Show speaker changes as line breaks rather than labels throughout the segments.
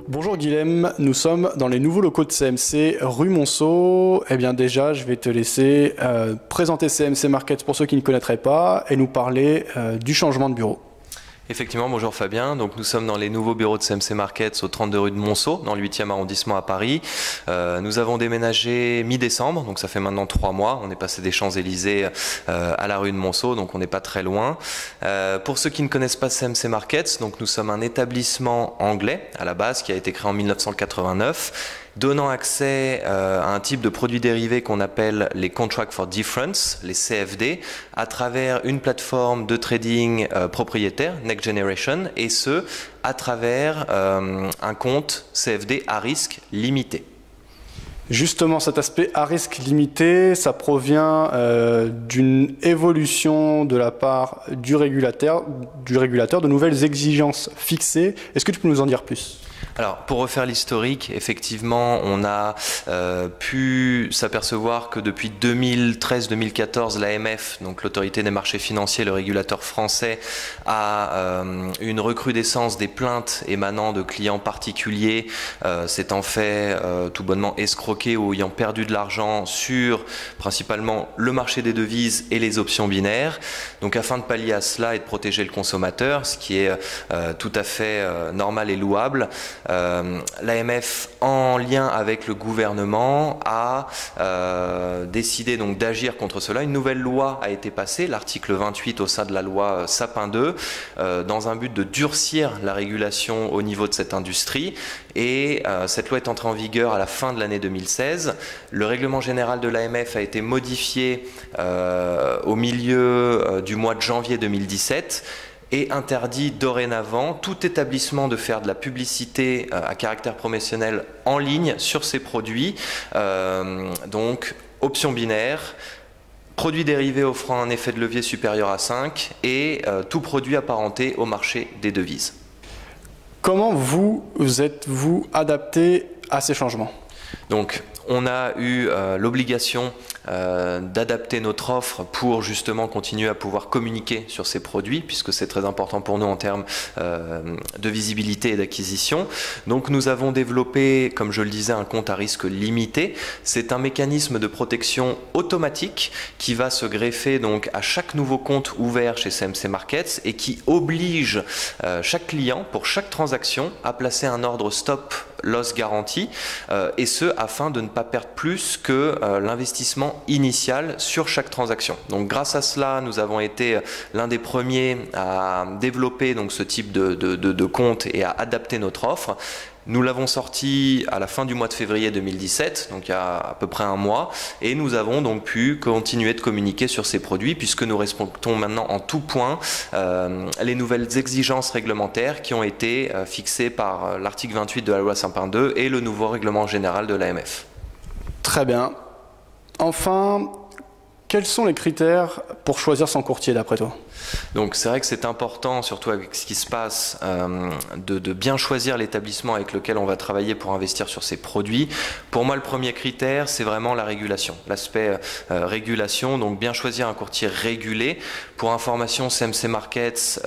Bonjour Guilhem, nous sommes dans les nouveaux locaux de CMC, rue Monceau. Eh bien déjà, je vais te laisser présenter CMC Markets pour ceux qui ne connaîtraient pas et nous parler du changement de bureau.
Effectivement, bonjour Fabien. Donc nous sommes dans les nouveaux bureaux de CMC Markets au 32 rue de Monceau, dans le 8e arrondissement à Paris. Nous avons déménagé mi-décembre, donc ça fait maintenant 3 mois. On est passé des Champs-Élysées à la rue de Monceau, donc on n'est pas très loin. Pour ceux qui ne connaissent pas CMC Markets, donc nous sommes un établissement anglais à la base qui a été créé en 1989. Donnant accès à un type de produits dérivés qu'on appelle les Contract for Difference, les CFD, à travers une plateforme de trading propriétaire, Next Generation, et ce, à travers un compte CFD à risque limité.
Justement, cet aspect à risque limité, ça provient d'une évolution de la part du régulateur, de nouvelles exigences fixées. Est-ce que tu peux nous en dire plus ?
Alors, pour refaire l'historique, effectivement, on a pu s'apercevoir que depuis 2013-2014, l'AMF, donc l'autorité des marchés financiers, le régulateur français, a une recrudescence des plaintes émanant de clients particuliers, s'étant fait tout bonnement escroquer ou ayant perdu de l'argent sur principalement le marché des devises et les options binaires. Donc, afin de pallier à cela et de protéger le consommateur, ce qui est tout à fait normal et louable, l'AMF, en lien avec le gouvernement, a décidé donc d'agir contre cela. Une nouvelle loi a été passée, l'article 28 au sein de la loi Sapin 2, dans un but de durcir la régulation au niveau de cette industrie. Et cette loi est entrée en vigueur à la fin de l'année 2016. Le règlement général de l'AMF a été modifié au milieu du mois de janvier 2017. Et interdit dorénavant tout établissement de faire de la publicité à caractère promotionnel en ligne sur ces produits, donc options binaires, produits dérivés offrant un effet de levier supérieur à 5 et tout produit apparenté au marché des devises.
Comment vous êtes-vous adapté à ces changements ?
Donc, on a eu l'obligation d'adapter notre offre pour justement continuer à pouvoir communiquer sur ces produits, puisque c'est très important pour nous en termes de visibilité et d'acquisition. Donc nous avons développé, comme je le disais, un compte à risque limité. C'est un mécanisme de protection automatique qui va se greffer donc à chaque nouveau compte ouvert chez CMC Markets et qui oblige chaque client, pour chaque transaction, à placer un ordre stop loss garantie, et ce afin de ne pas perdre plus que l'investissement initial sur chaque transaction. Donc grâce à cela, nous avons été l'un des premiers à développer donc ce type de compte et à adapter notre offre. Nous l'avons sorti à la fin du mois de février 2017, donc il y a à peu près un mois, et nous avons donc pu continuer de communiquer sur ces produits puisque nous respectons maintenant en tout point les nouvelles exigences réglementaires qui ont été fixées par l'article 28 de la loi Sapin 2 et le nouveau règlement général de l'AMF.
Très bien. Enfin, quels sont les critères pour choisir son courtier d'après toi ?
Donc c'est vrai que c'est important, surtout avec ce qui se passe, de bien choisir l'établissement avec lequel on va travailler pour investir sur ces produits. Pour moi, le premier critère, c'est vraiment la régulation, l'aspect régulation, donc bien choisir un courtier régulé. Pour information, CMC Markets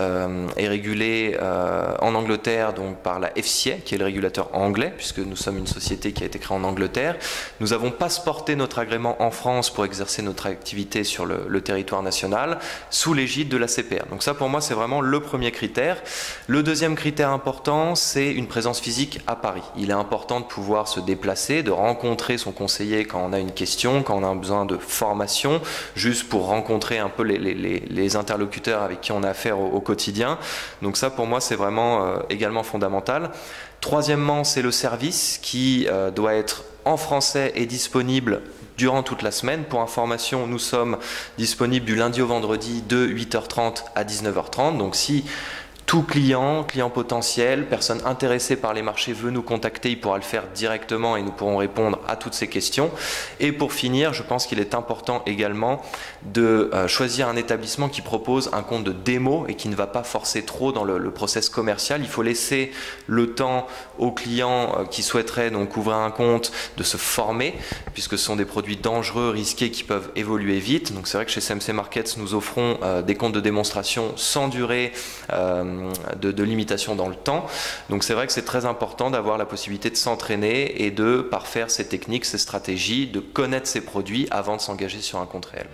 est régulé en Angleterre donc par la FCA, qui est le régulateur anglais, puisque nous sommes une société qui a été créée en Angleterre. Nous avons passeporté notre agrément en France pour exercer notre activité sur le territoire national, sous l'égide de la CPR. Donc ça, pour moi, c'est vraiment le premier critère. Le deuxième critère important, c'est une présence physique à Paris. Il est important de pouvoir se déplacer, de rencontrer son conseiller quand on a une question, quand on a besoin de formation, juste pour rencontrer un peu les interlocuteurs avec qui on a affaire au quotidien. Donc ça, pour moi, c'est vraiment également fondamental. Troisièmement, c'est le service qui doit être en français et disponible durant toute la semaine. Pour information, nous sommes disponibles du lundi au vendredi de 8h30 à 19h30. Donc si tout client potentiel, personne intéressée par les marchés veut nous contacter, il pourra le faire directement et nous pourrons répondre à toutes ces questions. Et pour finir, je pense qu'il est important également de choisir un établissement qui propose un compte de démo et qui ne va pas forcer trop dans le process commercial. Il faut laisser le temps aux clients qui souhaiteraient donc ouvrir un compte de se former, puisque ce sont des produits dangereux, risqués, qui peuvent évoluer vite. Donc c'est vrai que chez CMC Markets, nous offrons des comptes de démonstration sans durée de limitation dans le temps. Donc c'est vrai que c'est très important d'avoir la possibilité de s'entraîner et de parfaire ses techniques, ses stratégies, de connaître ses produits avant de s'engager sur un compte réel.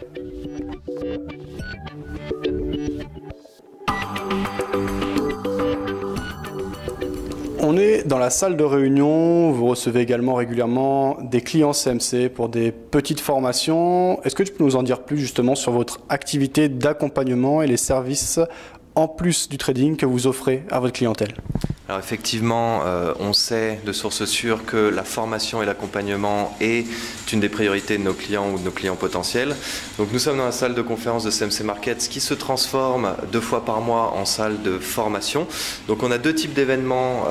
On est dans la salle de réunion, vous recevez également régulièrement des clients CMC pour des petites formations. Est-ce que tu peux nous en dire plus justement sur votre activité d'accompagnement et les services en plus du trading que vous offrez à votre clientèle?
Alors effectivement, on sait de source sûre que la formation et l'accompagnement est une des priorités de nos clients ou de nos clients potentiels. Donc nous sommes dans la salle de conférence de CMC Markets qui se transforme 2 fois par mois en salle de formation. Donc on a 2 types d'événements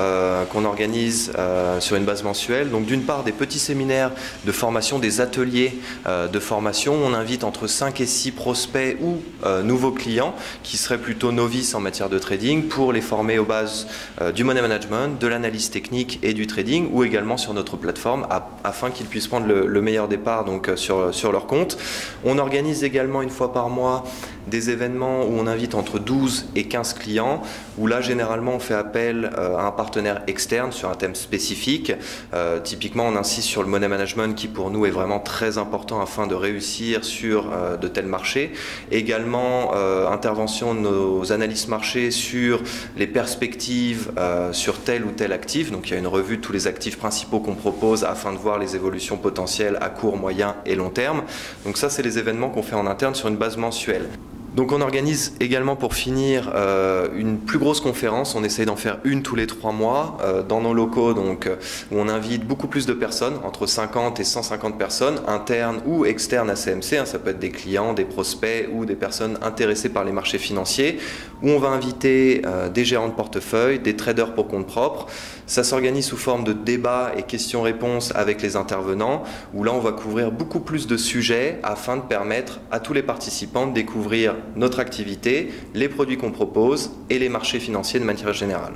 qu'on organise sur une base mensuelle. Donc d'une part des petits séminaires de formation, des ateliers de formation. On invite entre 5 et 6 prospects ou nouveaux clients qui seraient plutôt novices en matière de trading pour les former aux bases du money management, de l'analyse technique et du trading, ou également sur notre plateforme afin qu'ils puissent prendre le meilleur départ donc, sur leur compte. On organise également 1 fois par mois des événements où on invite entre 12 et 15 clients, où là généralement on fait appel à un partenaire externe sur un thème spécifique. Typiquement on insiste sur le money management qui pour nous est vraiment très important afin de réussir sur de tels marchés. Également intervention de nos analystes marchés sur les perspectives sur tel ou tel actif. Donc il y a une revue de tous les actifs principaux qu'on propose afin de voir les évolutions potentielles à court, moyen et long terme. Donc ça c'est les événements qu'on fait en interne sur une base mensuelle. Donc on organise également pour finir une plus grosse conférence, on essaye d'en faire une tous les 3 mois dans nos locaux donc, où on invite beaucoup plus de personnes, entre 50 et 150 personnes, internes ou externes à CMC, hein, ça peut être des clients, des prospects ou des personnes intéressées par les marchés financiers, où on va inviter des gérants de portefeuille, des traders pour compte propre. Ça s'organise sous forme de débats et questions-réponses avec les intervenants, où là on va couvrir beaucoup plus de sujets afin de permettre à tous les participants de découvrir notre activité, les produits qu'on propose et les marchés financiers de manière générale.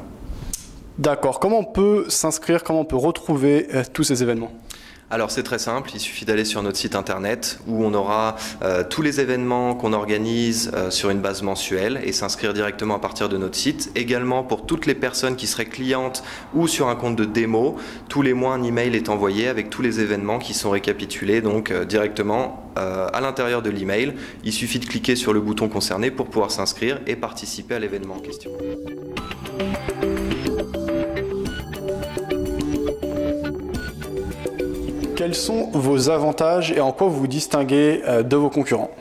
D'accord. Comment on peut s'inscrire, comment on peut retrouver tous ces événements ?
Alors c'est très simple, il suffit d'aller sur notre site internet où on aura tous les événements qu'on organise sur une base mensuelle et s'inscrire directement à partir de notre site. Également pour toutes les personnes qui seraient clientes ou sur un compte de démo, tous les mois un email est envoyé avec tous les événements qui sont récapitulés donc directement à l'intérieur de l'email. Il suffit de cliquer sur le bouton concerné pour pouvoir s'inscrire et participer à l'événement en question.
Quels sont vos avantages et en quoi vous vous distinguez de vos concurrents ?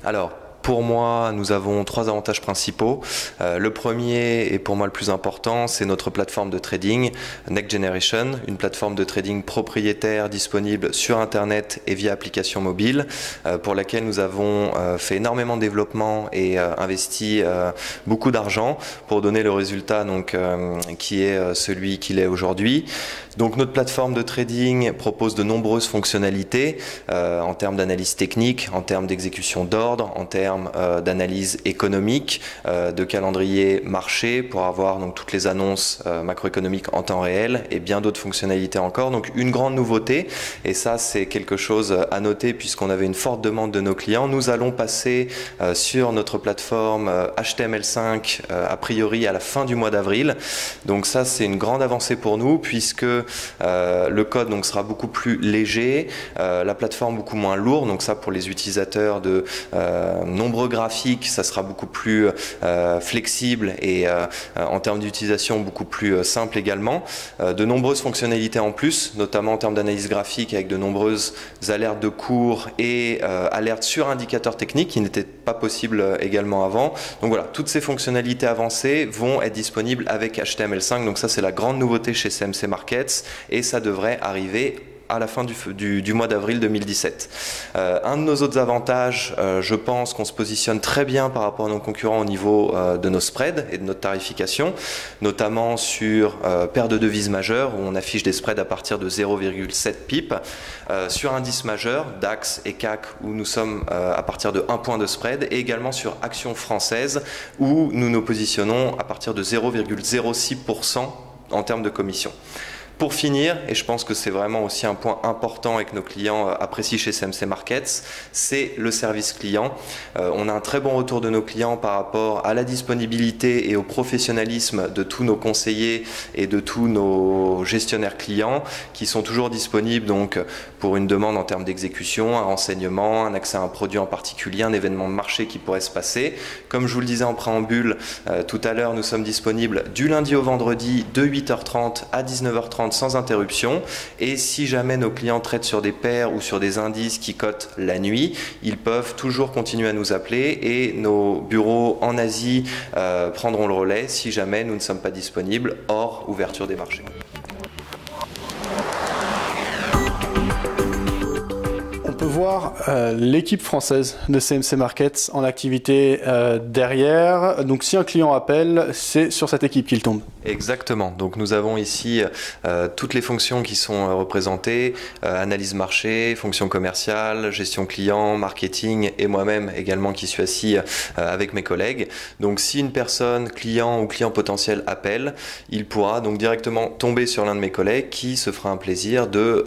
Alors, pour moi, nous avons 3 avantages principaux. Le premier, et pour moi le plus important, c'est notre plateforme de trading Next Generation, une plateforme de trading propriétaire disponible sur Internet et via application mobile, pour laquelle nous avons fait énormément de développement et investi beaucoup d'argent pour donner le résultat donc, qui est celui qu'il est aujourd'hui. Donc notre plateforme de trading propose de nombreuses fonctionnalités en termes d'analyse technique, en termes d'exécution d'ordre, en termes d'analyse économique, de calendrier marché pour avoir donc toutes les annonces macroéconomiques en temps réel et bien d'autres fonctionnalités encore. Donc une grande nouveauté, et ça c'est quelque chose à noter puisqu'on avait une forte demande de nos clients. Nous allons passer sur notre plateforme HTML5 a priori à la fin du mois d'avril. Donc ça c'est une grande avancée pour nous puisque le code donc sera beaucoup plus léger, la plateforme beaucoup moins lourde, donc ça pour les utilisateurs de nombreux graphiques, ça sera beaucoup plus flexible et en termes d'utilisation beaucoup plus simple également. De nombreuses fonctionnalités en plus, notamment en termes d'analyse graphique avec de nombreuses alertes de cours et alertes sur indicateurs techniques qui n'étaient pas possibles également avant. Donc voilà, toutes ces fonctionnalités avancées vont être disponibles avec HTML5, donc ça c'est la grande nouveauté chez CMC Markets et ça devrait arriver à la fin du mois d'avril 2017. Un de nos autres avantages, je pense qu'on se positionne très bien par rapport à nos concurrents au niveau de nos spreads et de notre tarification, notamment sur paire de devises majeures où on affiche des spreads à partir de 0,7 pips, sur indices majeurs, DAX et CAC où nous sommes à partir de 1 point de spread, et également sur actions françaises où nous nous positionnons à partir de 0,06% en termes de commission. Pour finir, et je pense que c'est vraiment aussi un point important et que nos clients apprécient chez CMC Markets, c'est le service client. On a un très bon retour de nos clients par rapport à la disponibilité et au professionnalisme de tous nos conseillers et de tous nos gestionnaires clients qui sont toujours disponibles donc pour une demande en termes d'exécution, un renseignement, un accès à un produit en particulier, un événement de marché qui pourrait se passer. Comme je vous le disais en préambule tout à l'heure, nous sommes disponibles du lundi au vendredi de 8h30 à 19h30 sans interruption, et si jamais nos clients traitent sur des paires ou sur des indices qui cotent la nuit, ils peuvent toujours continuer à nous appeler et nos bureaux en Asie prendront le relais si jamais nous ne sommes pas disponibles hors ouverture des marchés.
On peut voir l'équipe française de CMC Markets en activité derrière. Donc si un client appelle, c'est sur cette équipe qu'il tombe.
Exactement. Donc nous avons ici toutes les fonctions qui sont représentées, analyse marché, fonction commerciale, gestion client, marketing et moi-même également qui suis assis avec mes collègues. Donc si une personne, client ou client potentiel appelle, il pourra donc directement tomber sur l'un de mes collègues qui se fera un plaisir de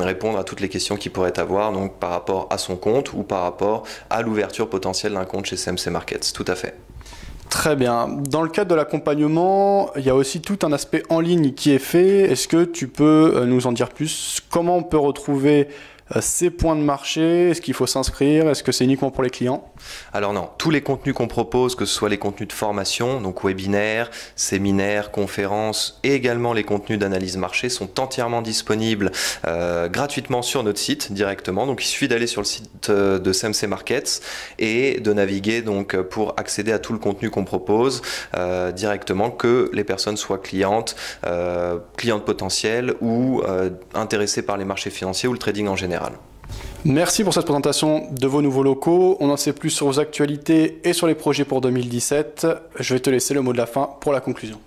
répondre à toutes les questions qu'il pourrait avoir donc par rapport à son compte ou par rapport à l'ouverture potentielle d'un compte chez CMC Markets. Tout à fait.
Très bien. Dans le cadre de l'accompagnement, il y a aussi tout un aspect en ligne qui est fait. Est-ce que tu peux nous en dire plus? Comment on peut retrouver ces points de marché? Est-ce qu'il faut s'inscrire? Est-ce que c'est uniquement pour les clients?
Alors non, tous les contenus qu'on propose, que ce soit les contenus de formation, donc webinaires, séminaires, conférences et également les contenus d'analyse marché sont entièrement disponibles gratuitement sur notre site directement. Donc il suffit d'aller sur le site de CMC Markets et de naviguer donc pour accéder à tout le contenu qu'on propose directement, que les personnes soient clientes, clientes potentielles ou intéressées par les marchés financiers ou le trading en général.
Merci pour cette présentation de vos nouveaux locaux. On en sait plus sur vos actualités et sur les projets pour 2017. Je vais te laisser le mot de la fin pour la conclusion.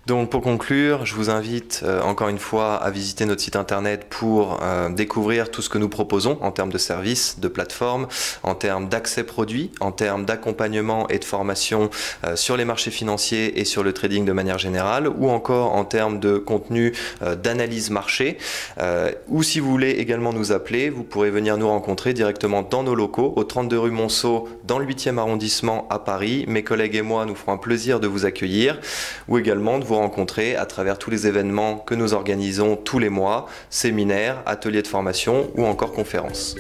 Donc pour conclure, je vous invite encore une fois à visiter notre site internet pour découvrir tout ce que nous proposons en termes de services, de plateformes, en termes d'accès produits, en termes d'accompagnement et de formation sur les marchés financiers et sur le trading de manière générale, ou encore en termes de contenu d'analyse marché. Ou si vous voulez également nous appeler, vous pourrez venir nous rencontrer directement dans nos locaux au 32 rue Monceau, dans le 8e arrondissement à Paris. Mes collègues et moi nous ferons un plaisir de vous accueillir, ou également de vous rencontrer à travers tous les événements que nous organisons tous les mois, séminaires, ateliers de formation ou encore conférences.